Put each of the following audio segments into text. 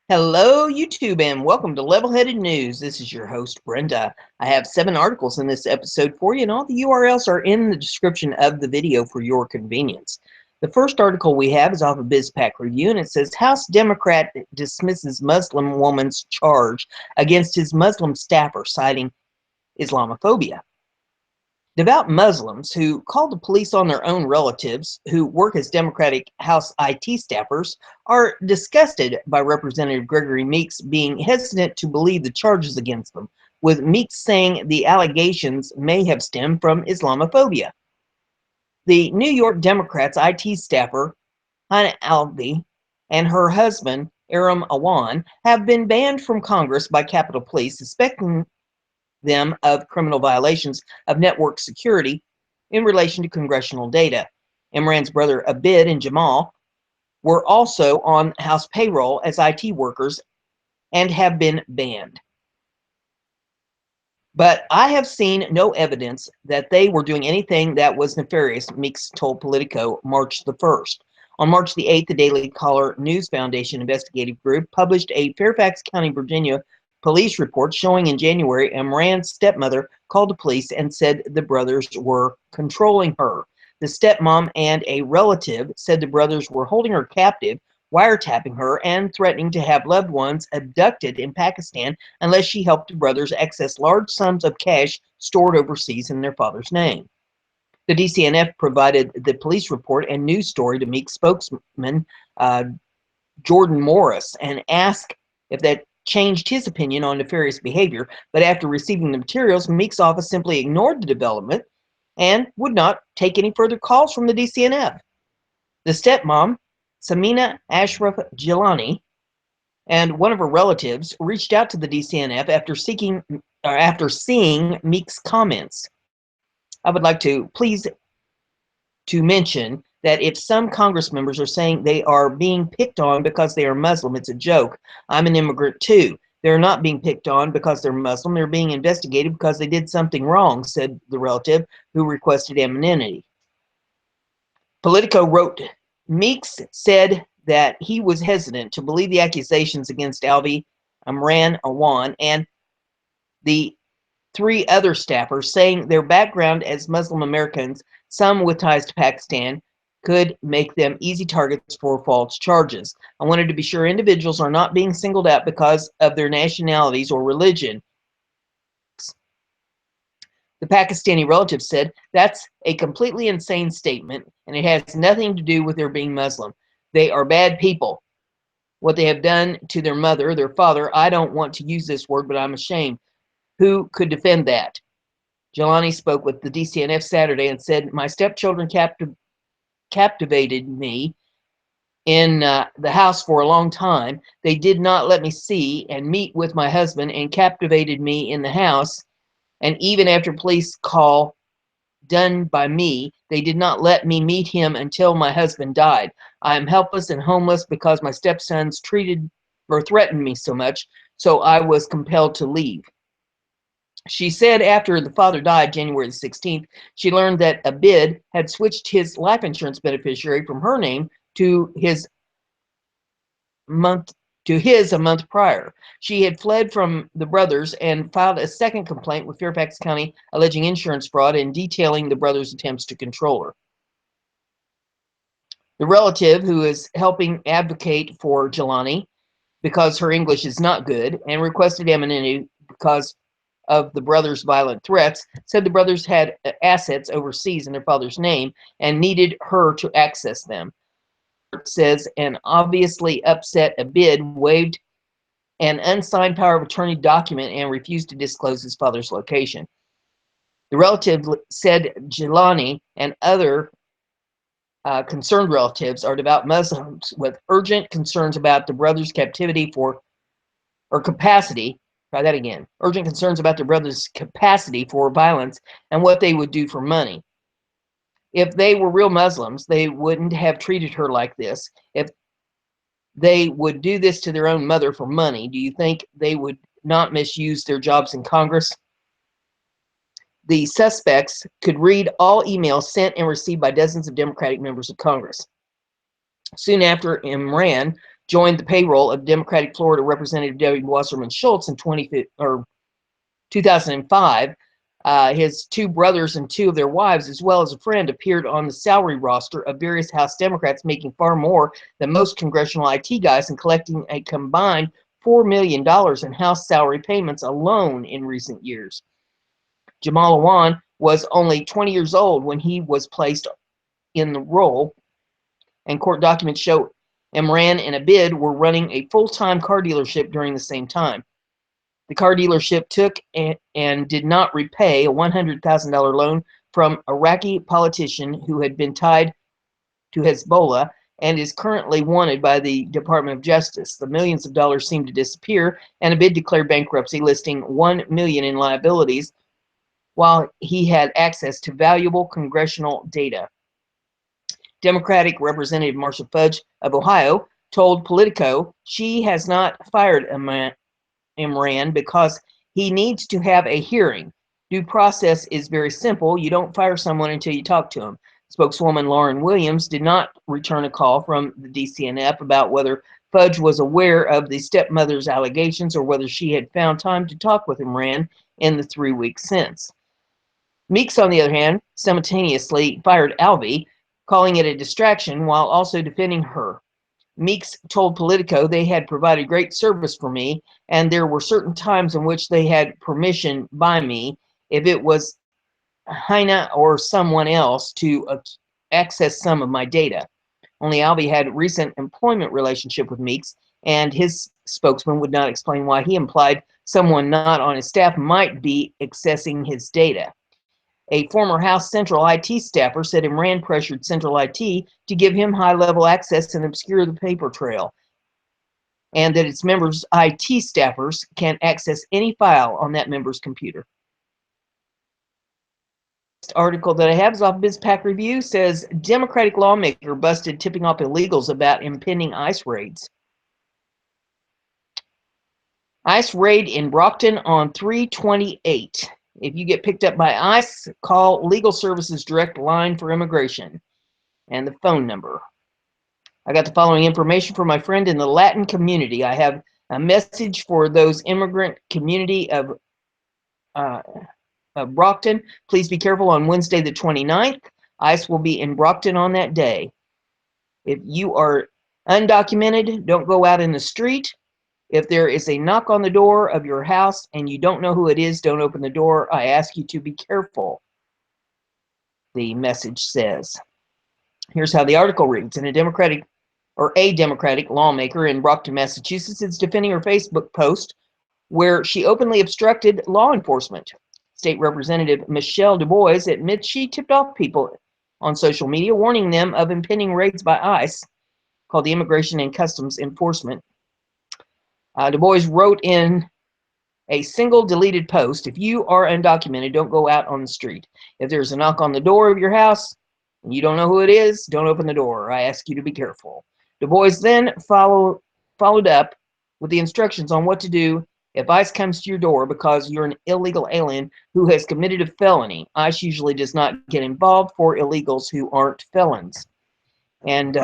Hello, YouTube, and welcome to Level-Headed News. This is your host, Brenda. I have 7 articles in this episode for you, and all the URLs are in the description of the video for your convenience. The first article we have is off of BizPac Review, and it says, House Democrat dismisses Muslim woman's charge against his Muslim staffer, citing Islamophobia. Devout Muslims who call the police on their own relatives who work as Democratic House IT staffers are disgusted by Representative Gregory Meeks being hesitant to believe the charges against them, with Meeks saying the allegations may have stemmed from Islamophobia. The New York Democrats' IT staffer, Hannah Alvey, and her husband, Aram Awan, have been banned from Congress by Capitol Police, suspecting them of criminal violations of network security in relation to congressional data. Imran's brother Abid and Jamal were also on House payroll as IT workers and have been banned. But I have seen no evidence that they were doing anything that was nefarious, Meeks told Politico March the 1st. On March the 8th, the Daily Caller News Foundation investigative group published a Fairfax County, Virginia police report showing in January Imran's stepmother called the police and said the brothers were controlling her. The stepmom and a relative said the brothers were holding her captive, wiretapping her, and threatening to have loved ones abducted in Pakistan unless she helped the brothers access large sums of cash stored overseas in their father's name. The DCNF provided the police report and news story to Meeks spokesman Jordan Morris and asked if that changed his opinion on nefarious behavior, but after receiving the materials, Meeks' office simply ignored the development and would not take any further calls from the DCNF. The stepmom, Samina Ashraf Gilani, and one of her relatives reached out to the DCNF after seeing Meeks' comments. I would like to please to mention that if some Congress members are saying they are being picked on because they are Muslim, it's a joke. I'm an immigrant too. They're not being picked on because they're Muslim. They're being investigated because they did something wrong, said the relative who requested anonymity. Politico wrote, Meeks said that he was hesitant to believe the accusations against Alvey, Imran Awan, and the 3 other staffers, saying their background as Muslim Americans, some with ties to Pakistan, could make them easy targets for false charges. I wanted to be sure individuals are not being singled out because of their nationalities or religion. The Pakistani relative said, that's a completely insane statement, and it has nothing to do with their being Muslim. They are bad people. What they have done to their mother, their father, I don't want to use this word, but I'm ashamed. Who could defend that? Jelani spoke with the DCNF Saturday and said, my stepchildren captivated me in the house for a long time. They did not let me see and meet with my husband and captivated me in the house. And even after police call done by me, they did not let me meet him until my husband died. I am helpless and homeless because my stepsons treated or threatened me so much, so I was compelled to leave. She said after the father died, January the 16th, she learned that Abid had switched his life insurance beneficiary from her name to his a month prior. She had fled from the brothers and filed a second complaint with Fairfax County alleging insurance fraud and detailing the brothers' attempts to control her. The relative who is helping advocate for Jelani because her English is not good and requested anonymity because of the brothers' violent threats, said the brothers had assets overseas in their father's name and needed her to access them. It says an obviously upset Abid waived an unsigned power of attorney document and refused to disclose his father's location. The relative said Gilani and other concerned relatives are devout Muslims with urgent concerns about the brothers' capacity, try that again, urgent concerns about their brothers' capacity for violence and what they would do for money. If they were real Muslims, they wouldn't have treated her like this. If they would do this to their own mother for money, do you think they would not misuse their jobs in Congress? The suspects could read all emails sent and received by dozens of Democratic members of Congress. Soon after Imran joined the payroll of Democratic Florida Representative Debbie Wasserman Schultz in 2005. His two brothers and two of their wives, as well as a friend, appeared on the salary roster of various House Democrats, making far more than most congressional IT guys and collecting a combined $4 million in House salary payments alone in recent years. Jamal Awan was only 20 years old when he was placed in the role, and court documents show Imran and Abid were running a full-time car dealership during the same time. The car dealership took and did not repay a $100,000 loan from Iraqi politician who had been tied to Hezbollah and is currently wanted by the Department of Justice. The millions of dollars seemed to disappear, and Abid declared bankruptcy, listing $1 million in liabilities while he had access to valuable congressional data. Democratic Representative Marcia Fudge of Ohio told Politico she has not fired Imran because he needs to have a hearing. Due process is very simple. You don't fire someone until you talk to him. Spokeswoman Lauren Williams did not return a call from the DCNF about whether Fudge was aware of the stepmother's allegations or whether she had found time to talk with Imran in the 3 weeks since. Meeks, on the other hand, simultaneously fired Alvey, calling it a distraction while also defending her. Meeks told Politico they had provided great service for me, and there were certain times in which they had permission by me, if it was Heina or someone else, to access some of my data. Only Alvey had a recent employment relationship with Meeks, and his spokesman would not explain why he implied someone not on his staff might be accessing his data. A former House Central IT staffer said Imran pressured Central IT to give him high-level access and obscure the paper trail, and that its members' IT staffers can access any file on that member's computer. This article that I have is off BizPac Review, says Democratic lawmaker busted tipping off illegals about impending ICE raids. ICE raid in Brockton on 3/28. If you get picked up by ICE, call Legal Services Direct Line for Immigration and the phone number. I got the following information from my friend in the Latin community. I have a message for those immigrant community of Brockton. Please be careful on Wednesday the 29th. ICE will be in Brockton on that day. If you are undocumented, don't go out in the street. If there is a knock on the door of your house and you don't know who it is, don't open the door. I ask you to be careful, the message says. Here's how the article reads. A Democratic lawmaker in Brockton, Massachusetts is defending her Facebook post where she openly obstructed law enforcement. State Representative Michelle Du Bois admits she tipped off people on social media, warning them of impending raids by ICE, called the Immigration and Customs Enforcement. Du Bois wrote in a single deleted post, if you are undocumented, don't go out on the street. If there's a knock on the door of your house and you don't know who it is, don't open the door. I ask you to be careful. Du Bois then followed up with the instructions on what to do if ICE comes to your door because you're an illegal alien who has committed a felony. ICE usually does not get involved for illegals who aren't felons. And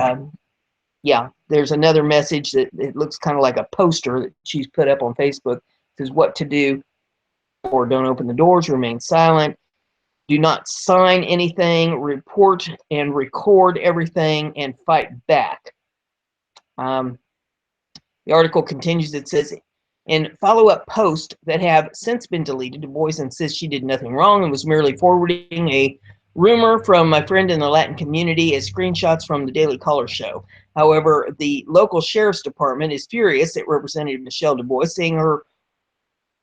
yeah, there's another message that it looks kind of like a poster that she's put up on Facebook. It says what to do, or don't open the doors, remain silent, do not sign anything, report and record everything, and fight back. The article continues. It says, in follow-up posts that have since been deleted, Du Bois insists she did nothing wrong and was merely forwarding a rumor from my friend in the Latin community as screenshots from the Daily Caller show. However, the local sheriff's department is furious at Representative Michelle Du Bois, saying her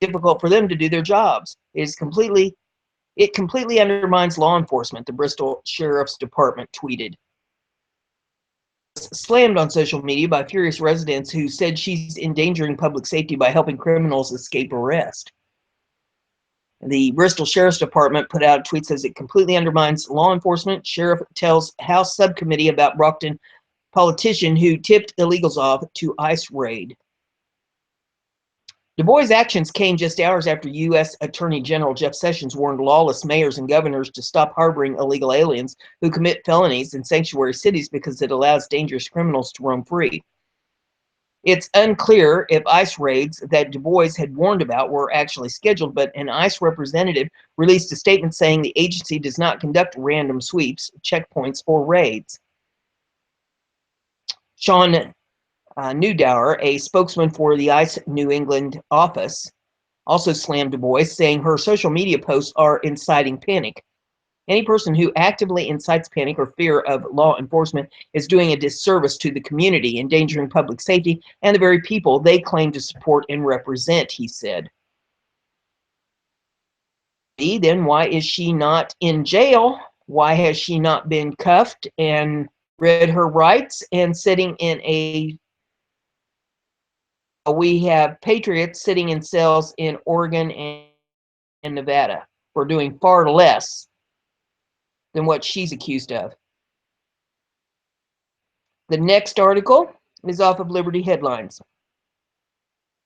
difficult for them to do their jobs. It completely undermines law enforcement, the Bristol Sheriff's Department tweeted. Slammed on social media by furious residents who said she's endangering public safety by helping criminals escape arrest. The Bristol Sheriff's Department put out a tweet that says it completely undermines law enforcement. Sheriff tells House subcommittee about Brockton politician who tipped illegals off to ICE raid. Du Bois' actions came just hours after U.S. Attorney General Jeff Sessions warned lawless mayors and governors to stop harboring illegal aliens who commit felonies in sanctuary cities because it allows dangerous criminals to roam free. It's unclear if ICE raids that Du Bois had warned about were actually scheduled, but an ICE representative released a statement saying the agency does not conduct random sweeps, checkpoints, or raids. Sean Newdower, a spokesman for the ICE New England office, also slammed Du Bois, saying her social media posts are inciting panic. Any person who actively incites panic or fear of law enforcement is doing a disservice to the community, endangering public safety and the very people they claim to support and represent, he said. Then why is she not in jail? Why has she not been cuffed and read her rights and sitting in a... We have patriots sitting in cells in Oregon and Nevada for doing far less than what she's accused of. The next article is off of Liberty Headlines.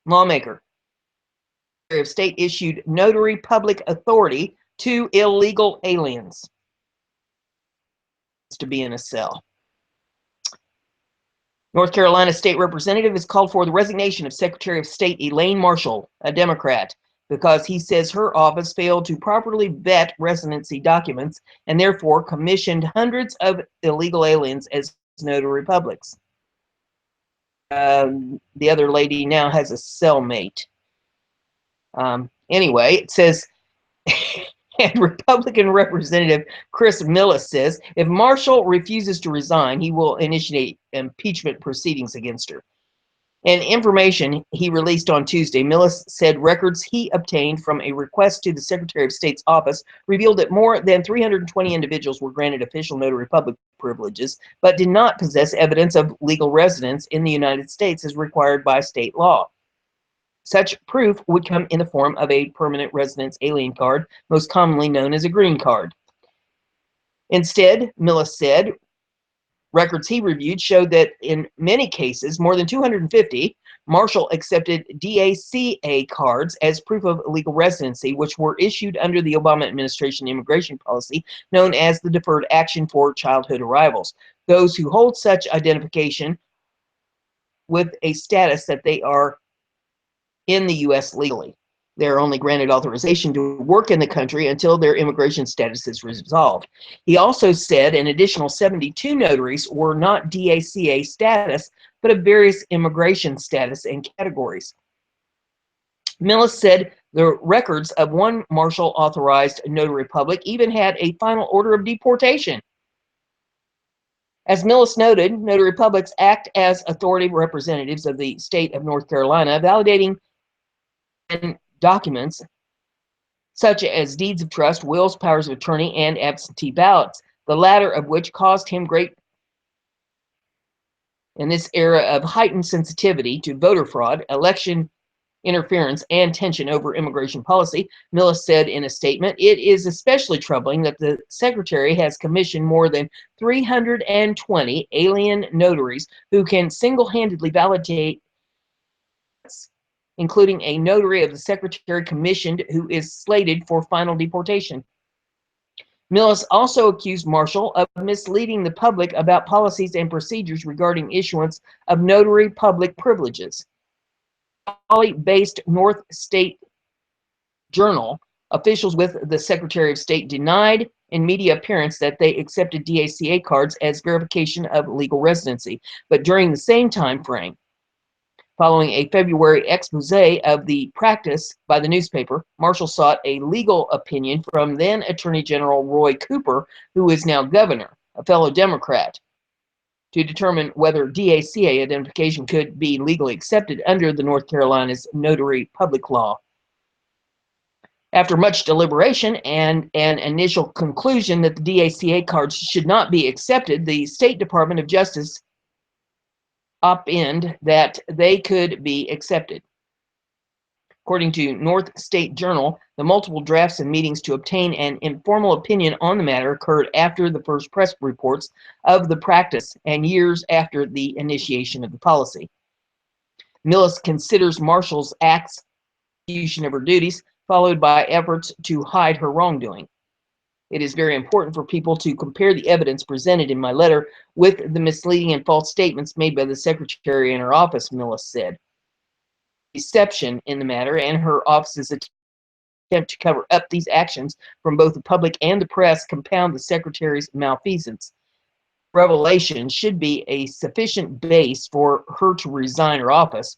Lawmaker. Secretary of State issued notary public authority to illegal aliens to be in a cell. North Carolina State Representative has called for the resignation of Secretary of State Elaine Marshall, a Democrat, because he says her office failed to properly vet residency documents and therefore commissioned hundreds of illegal aliens as notary publics. The other lady now has a cellmate. Anyway, it says, and Republican Representative Chris Millis says, if Marshall refuses to resign, he will initiate impeachment proceedings against her. In information he released on Tuesday, Millis said records he obtained from a request to the Secretary of State's office revealed that more than 320 individuals were granted official notary public privileges, but did not possess evidence of legal residence in the United States as required by state law. Such proof would come in the form of a permanent residence alien card, most commonly known as a green card. Instead, Millis said, records he reviewed showed that in many cases, more than 250, Marshall accepted DACA cards as proof of legal residency, which were issued under the Obama administration immigration policy known as the Deferred Action for Childhood Arrivals. Those who hold such identification with a status that they are in the U.S. legally. They are only granted authorization to work in the country until their immigration status is resolved. He also said an additional 72 notaries were not DACA status, but of various immigration status and categories. Millis said the records of one Marshall authorized notary public even had a final order of deportation. As Millis noted, notary publics act as authoritative representatives of the state of North Carolina, validating documents such as deeds of trust, wills, powers of attorney, and absentee ballots, the latter of which caused him great in this era of heightened sensitivity to voter fraud, election interference, and tension over immigration policy. Millis said in a statement, it is especially troubling that the Secretary has commissioned more than 320 alien notaries who can single-handedly validate, including a notary of the Secretary commissioned who is slated for final deportation. Millis also accused Marshall of misleading the public about policies and procedures regarding issuance of notary public privileges. Raleigh-based North State Journal, officials with the Secretary of State denied in media appearance that they accepted DACA cards as verification of legal residency, but during the same time frame, following a February expose of the practice by the newspaper, Marshall sought a legal opinion from then Attorney General Roy Cooper, who is now governor, a fellow Democrat, to determine whether DACA identification could be legally accepted under the North Carolina's notary public law. After much deliberation and an initial conclusion that the DACA cards should not be accepted, the State Department of Justice opined that they could be accepted. According to North State Journal, the multiple drafts and meetings to obtain an informal opinion on the matter occurred after the first press reports of the practice and years after the initiation of the policy. Millis considers Marshall's acts execution of her duties, followed by efforts to hide her wrongdoing. It is very important for people to compare the evidence presented in my letter with the misleading and false statements made by the secretary in her office, Millis said. Deception in the matter and her office's attempt to cover up these actions from both the public and the press compound the secretary's malfeasance. Revelation should be a sufficient base for her to resign her office.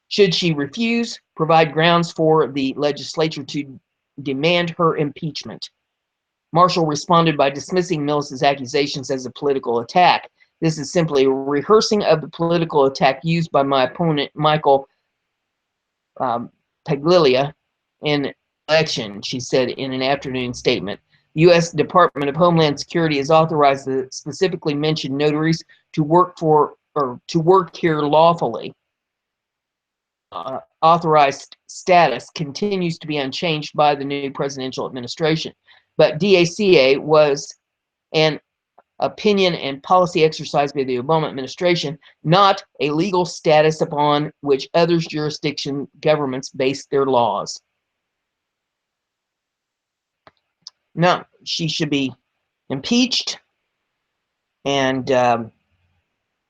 Should she refuse, provide grounds for the legislature to demand her impeachment. Marshall responded by dismissing Millis's accusations as a political attack. This is simply a rehearsing of the political attack used by my opponent, Michael Paglia, in election, she said in an afternoon statement. The U.S. Department of Homeland Security has authorized the specifically mentioned notaries to work here lawfully. Authorized status continues to be unchanged by the new presidential administration, but DACA was an opinion and policy exercise by the Obama administration, not a legal status upon which other jurisdiction governments base their laws. No, she should be impeached and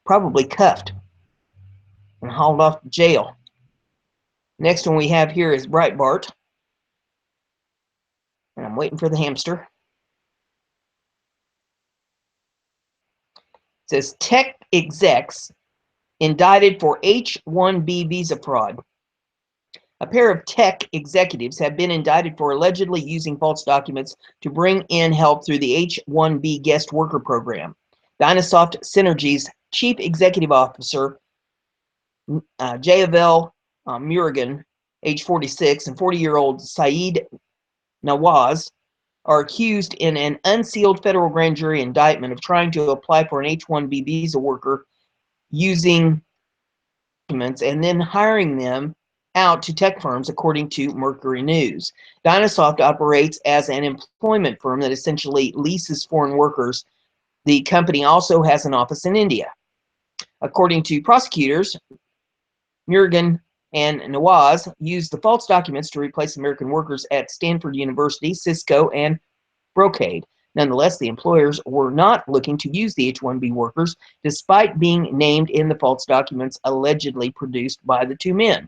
probably cuffed and hauled off to jail. Next one we have here is Breitbart. And I'm waiting for the hamster. It says tech execs indicted for H-1B visa fraud. A pair of tech executives have been indicted for allegedly using false documents to bring in help through the H-1B guest worker program. Dynasoft Synergy's chief executive officer, Jayavel Murugan, age 46, and 40-year-old Saeed Nawaz are accused in an unsealed federal grand jury indictment of trying to apply for an H-1B visa worker using documents and then hiring them out to tech firms, according to Mercury News. Dynasoft operates as an employment firm that essentially leases foreign workers. The company also has an office in India. According to prosecutors, Murugan and Nawaz used the false documents to replace American workers at Stanford University, Cisco, and Brocade. Nonetheless, the employers were not looking to use the H-1B workers, despite being named in the false documents allegedly produced by the two men.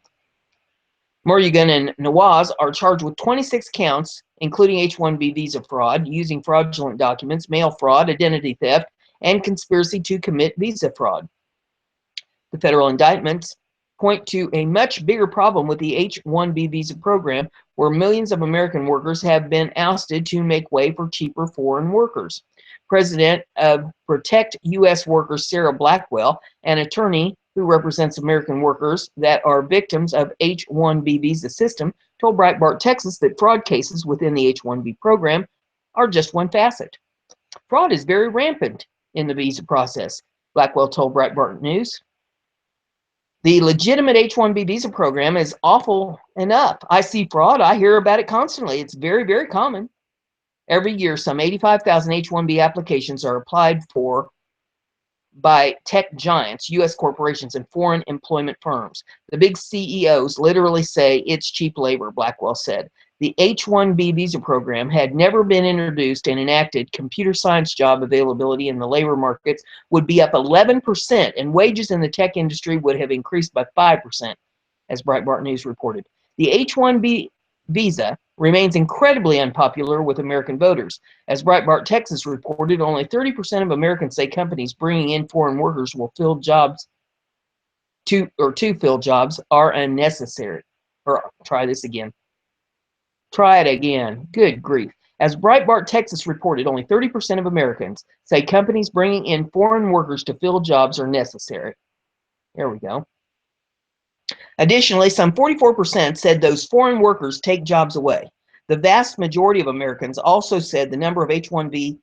Murugan and Nawaz are charged with 26 counts, including H-1B visa fraud, using fraudulent documents, mail fraud, identity theft, and conspiracy to commit visa fraud. The federal indictments point to a much bigger problem with the H-1B visa program, where millions of American workers have been ousted to make way for cheaper foreign workers. President of Protect U.S. Workers Sarah Blackwell, an attorney who represents American workers that are victims of H-1B visa system, told Breitbart Texas that fraud cases within the H-1B program are just one facet. Fraud is very rampant in the visa process, Blackwell told Breitbart News. The legitimate H-1B visa program is awful enough. I see fraud. I hear about it constantly. It's very, very common. Every year, some 85,000 H-1B applications are applied for by tech giants, U.S. corporations, and foreign employment firms. The big CEOs literally say it's cheap labor, Blackwell said. The H-1B visa program had never been introduced and enacted. Computer science job availability in the labor markets would be up 11%, and wages in the tech industry would have increased by 5%, as Breitbart News reported. The H-1B visa remains incredibly unpopular with American voters. As Breitbart Texas reported, only 30% of Americans say companies bringing in foreign workers will fill jobs to fill jobs are unnecessary. Or try this again. Try it again. Good grief. As Breitbart Texas reported, only 30% of Americans say companies bringing in foreign workers to fill jobs are necessary. There we go. Additionally, some 44% said those foreign workers take jobs away. The vast majority of Americans also said the number of H-1B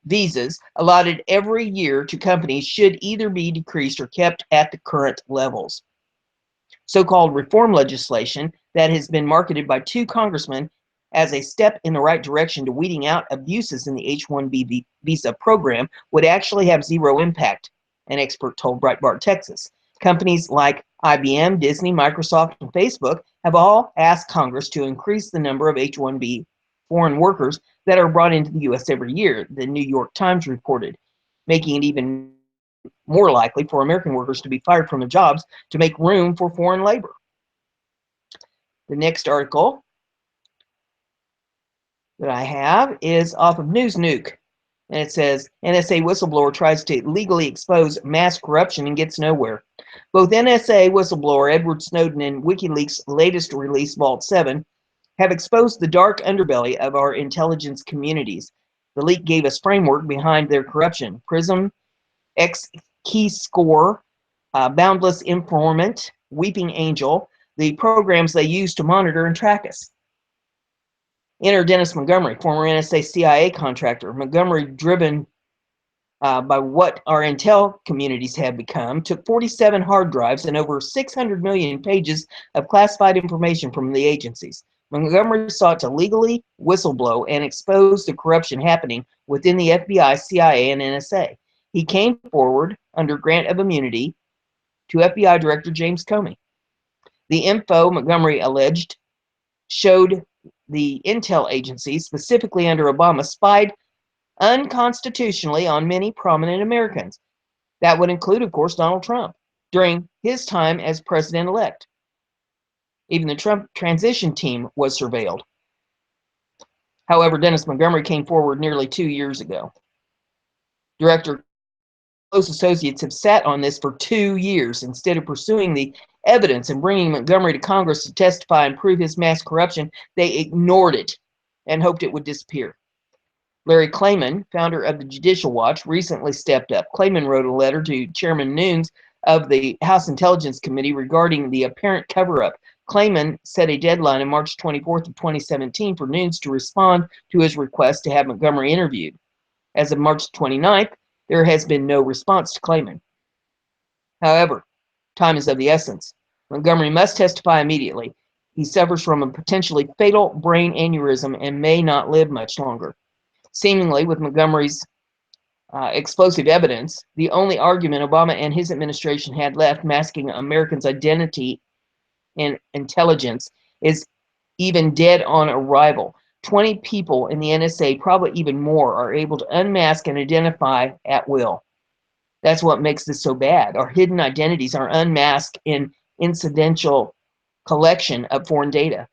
visas allotted every year to companies should either be decreased or kept at the current levels. So-called reform legislation that has been marketed by two congressmen as a step in the right direction to weeding out abuses in the H-1B visa program would actually have zero impact, an expert told Breitbart Texas. Companies like IBM, Disney, Microsoft, and Facebook have all asked Congress to increase the number of H-1B foreign workers that are brought into the U.S. every year, the New York Times reported, making it even more likely for American workers to be fired from their jobs to make room for foreign labor. The next article that I have is off of News Nuke, and it says NSA whistleblower tries to legally expose mass corruption and gets nowhere. Both NSA whistleblower Edward Snowden and WikiLeaks' latest release, Vault 7, have exposed the dark underbelly of our intelligence communities. The leak gave us framework behind their corruption. PRISM, Keyscore, Boundless Informant, Weeping Angel, the programs they use to monitor and track us. Enter Dennis Montgomery, former NSA CIA contractor. Montgomery, driven by what our intel communities have become, took 47 hard drives and over 600 million pages of classified information from the agencies. Montgomery sought to legally whistleblow and expose the corruption happening within the FBI, CIA, and NSA. He came forward under grant of immunity to FBI Director James Comey. The info, Montgomery alleged, showed the intel agencies, specifically under Obama, spied unconstitutionally on many prominent Americans. That would include, of course, Donald Trump during his time as president-elect. Even the Trump transition team was surveilled. However, Dennis Montgomery came forward nearly 2 years ago. Director close associates have sat on this for 2 years. Instead of pursuing the evidence and bringing Montgomery to Congress to testify and prove his mass corruption, they ignored it and hoped it would disappear. Larry Klayman, founder of the Judicial Watch, recently stepped up. Klayman wrote a letter to Chairman Nunes of the House Intelligence Committee regarding the apparent cover-up. Klayman set a deadline on March 24th of 2017 for Nunes to respond to his request to have Montgomery interviewed. As of March 29th, there has been no response to Klayman. However, time is of the essence. Montgomery must testify immediately. He suffers from a potentially fatal brain aneurysm and may not live much longer. Seemingly, with Montgomery's explosive evidence, the only argument Obama and his administration had left masking Americans' identity and intelligence is even dead on arrival. 20 people in the NSA, probably even more, are able to unmask and identify at will. That's what makes this so bad. Our hidden identities are unmasked in incidental collection of foreign data.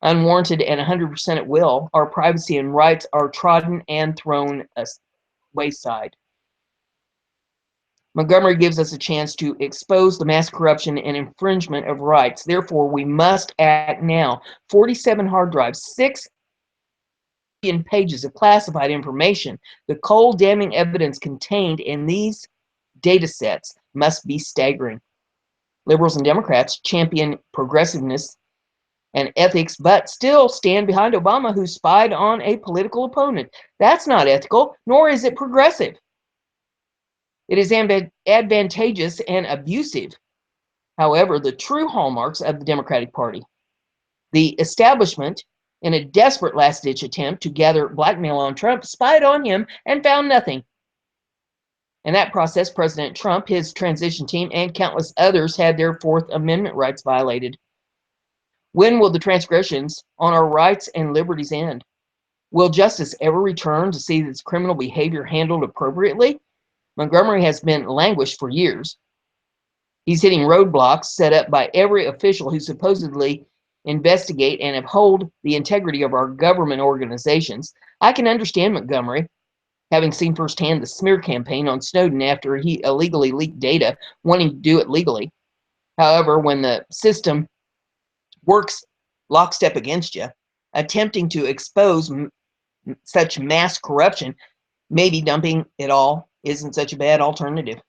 Unwarranted and 100% at will, our privacy and rights are trodden and thrown wayside. Montgomery gives us a chance to expose the mass corruption and infringement of rights. Therefore, we must act now. 47 hard drives, 6 million pages of classified information. The cold, damning evidence contained in these data sets must be staggering. Liberals and Democrats champion progressiveness and ethics, but still stand behind Obama, who spied on a political opponent. That's not ethical, nor is it progressive. It is advantageous and abusive. However, the true hallmarks of the Democratic Party. The establishment, in a desperate last-ditch attempt to gather blackmail on Trump, spied on him and found nothing. In that process, President Trump, his transition team, and countless others had their Fourth Amendment rights violated. When will the transgressions on our rights and liberties end? Will justice ever return to see this criminal behavior handled appropriately? Montgomery has been languished for years. He's hitting roadblocks set up by every official who supposedly investigate and uphold the integrity of our government organizations. I can understand Montgomery, having seen firsthand the smear campaign on Snowden after he illegally leaked data, wanting to do it legally. However, when the system works lockstep against you, attempting to expose such mass corruption, maybe dumping it all isn't such a bad alternative.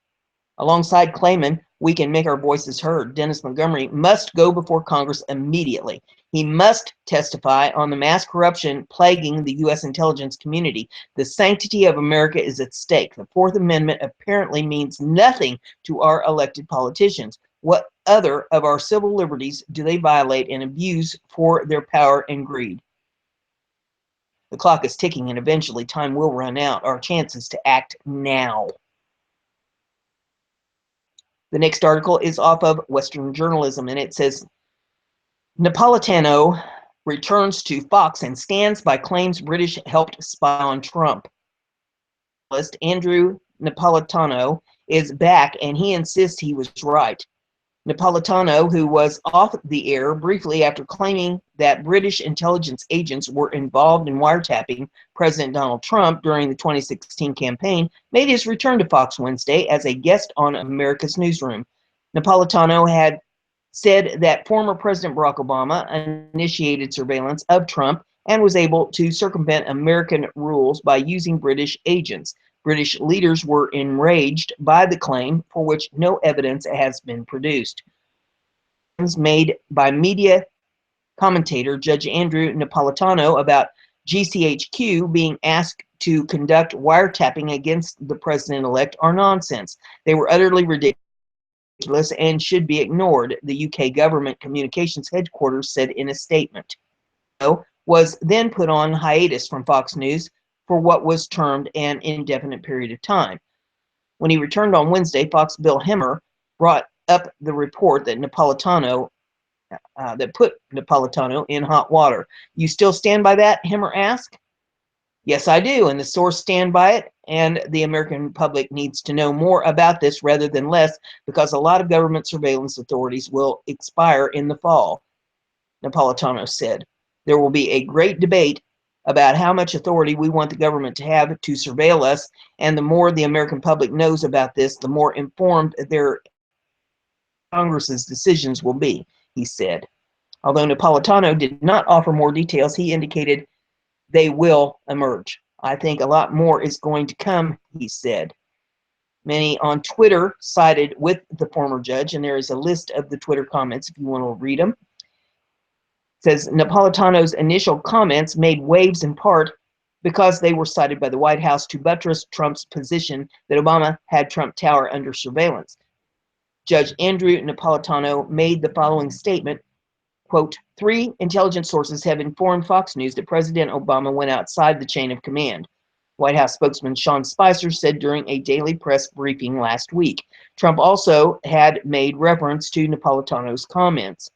Alongside Klayman, we can make our voices heard. Dennis Montgomery must go before Congress immediately. He must testify on the mass corruption plaguing the U.S. intelligence community. The sanctity of America is at stake. The Fourth Amendment apparently means nothing to our elected politicians. What other of our civil liberties do they violate and abuse for their power and greed? The clock is ticking, and eventually time will run out. Our chance is to act now. The next article is off of Western Journalism, and it says, Napolitano returns to Fox and stands by claims British helped spy on Trump. Andrew Napolitano is back, and he insists he was right. Napolitano, who was off the air briefly after claiming that British intelligence agents were involved in wiretapping President Donald Trump during the 2016 campaign, made his return to Fox Wednesday as a guest on America's Newsroom. Napolitano had said that former President Barack Obama initiated surveillance of Trump and was able to circumvent American rules by using British agents. British leaders were enraged by the claim, for which no evidence has been produced. Made by media commentator Judge Andrew Napolitano about GCHQ being asked to conduct wiretapping against the president-elect are nonsense. They were utterly ridiculous and should be ignored, the UK government communications headquarters said in a statement. Was then put on hiatus from Fox News for what was termed an indefinite period of time. When he returned on Wednesday, Fox Bill Hemmer brought up the report that put Napolitano in hot water. You still stand by that? Hemmer asked. Yes, I do, and the source stand by it, and the American public needs to know more about this rather than less, because a lot of government surveillance authorities will expire in the fall, Napolitano said. There will be a great debate about how much authority we want the government to have to surveil us, and the more the American public knows about this, the more informed their Congress's decisions will be, he said. Although Napolitano did not offer more details, he indicated they will emerge. I think a lot more is going to come, he said. Many on Twitter sided with the former judge, and there is a list of the Twitter comments if you want to read them. It says Napolitano's initial comments made waves in part because they were cited by the White House to buttress Trump's position that Obama had Trump Tower under surveillance. Judge Andrew Napolitano made the following statement, quote, 3 intelligence sources have informed Fox News that President Obama went outside the chain of command. White House spokesman Sean Spicer said during a daily press briefing last week. Trump also had made reference to Napolitano's comments.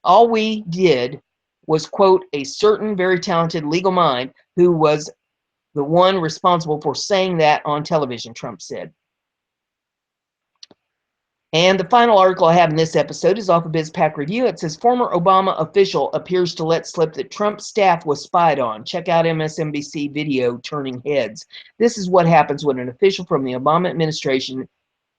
All we did was quote a certain very talented legal mind who was the one responsible for saying that on television, Trump said. And the final article I have in this episode is off of BizPac Review. It says, former Obama official appears to let slip that Trump's staff was spied on. Check out MSNBC video turning heads. This is what happens when an official from the Obama administration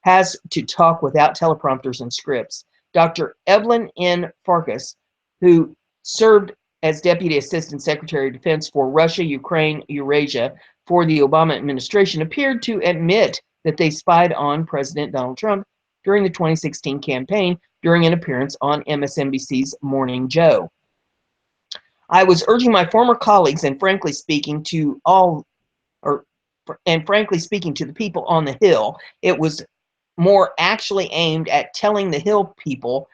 has to talk without teleprompters and scripts. Dr. Evelyn N. Farkas, who served as Deputy Assistant Secretary of Defense for Russia, Ukraine, Eurasia for the Obama administration, appeared to admit that they spied on President Donald Trump during the 2016 campaign during an appearance on MSNBC's Morning Joe. I was urging my former colleagues and frankly speaking to the people on the Hill, it was more actually aimed at telling the Hill people,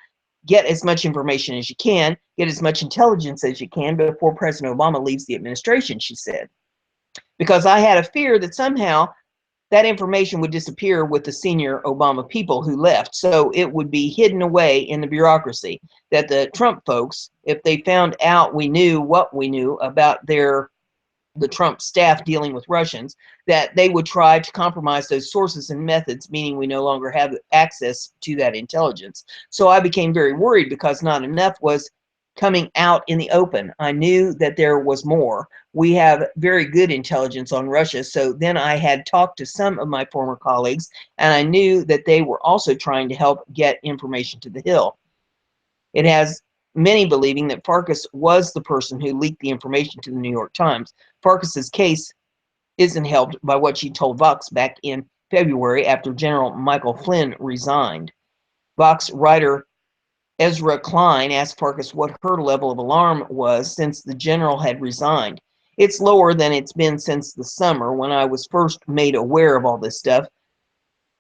get as much information as you can, get as much intelligence as you can before President Obama leaves the administration, she said. Because I had a fear that somehow that information would disappear with the senior Obama people who left, so it would be hidden away in the bureaucracy, that the Trump folks, if they found out we knew what we knew about the Trump staff dealing with Russians, that they would try to compromise those sources and methods, meaning we no longer have access to that intelligence. So I became very worried because not enough was coming out in the open. I knew that there was more. We have very good intelligence on Russia, so then I had talked to some of my former colleagues, and I knew that they were also trying to help get information to the Hill. It has many believing that Farkas was the person who leaked the information to the New York Times. Farkas's case isn't helped by what she told Vox back in February after General Michael Flynn resigned. Vox writer Ezra Klein asked Farkas what her level of alarm was since the general had resigned. It's lower than it's been since the summer when I was first made aware of all this stuff.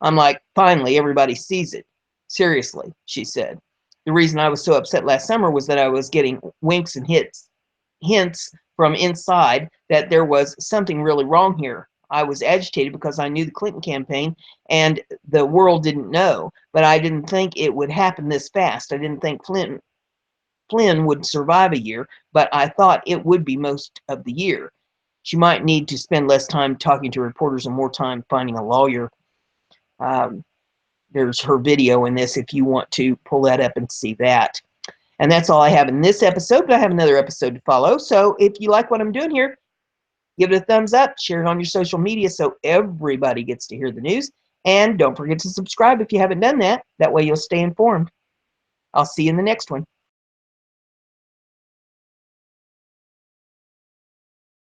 I'm like, finally, everybody sees it. Seriously, she said. The reason I was so upset last summer was that I was getting winks and hints from inside that there was something really wrong here. I was agitated because I knew the Clinton campaign and the world didn't know, but I didn't think it would happen this fast. I didn't think Flynn Flynn would survive a year, but I thought it would be most of the year. She might need to spend less time talking to reporters and more time finding a lawyer. Um, there's her video in this if you want to pull that up and see that. And that's all I have in this episode, but I have another episode to follow. So if you like what I'm doing here, give it a thumbs up, share it on your social media so everybody gets to hear the news. And don't forget to subscribe if you haven't done that. That way you'll stay informed. I'll see you in the next one.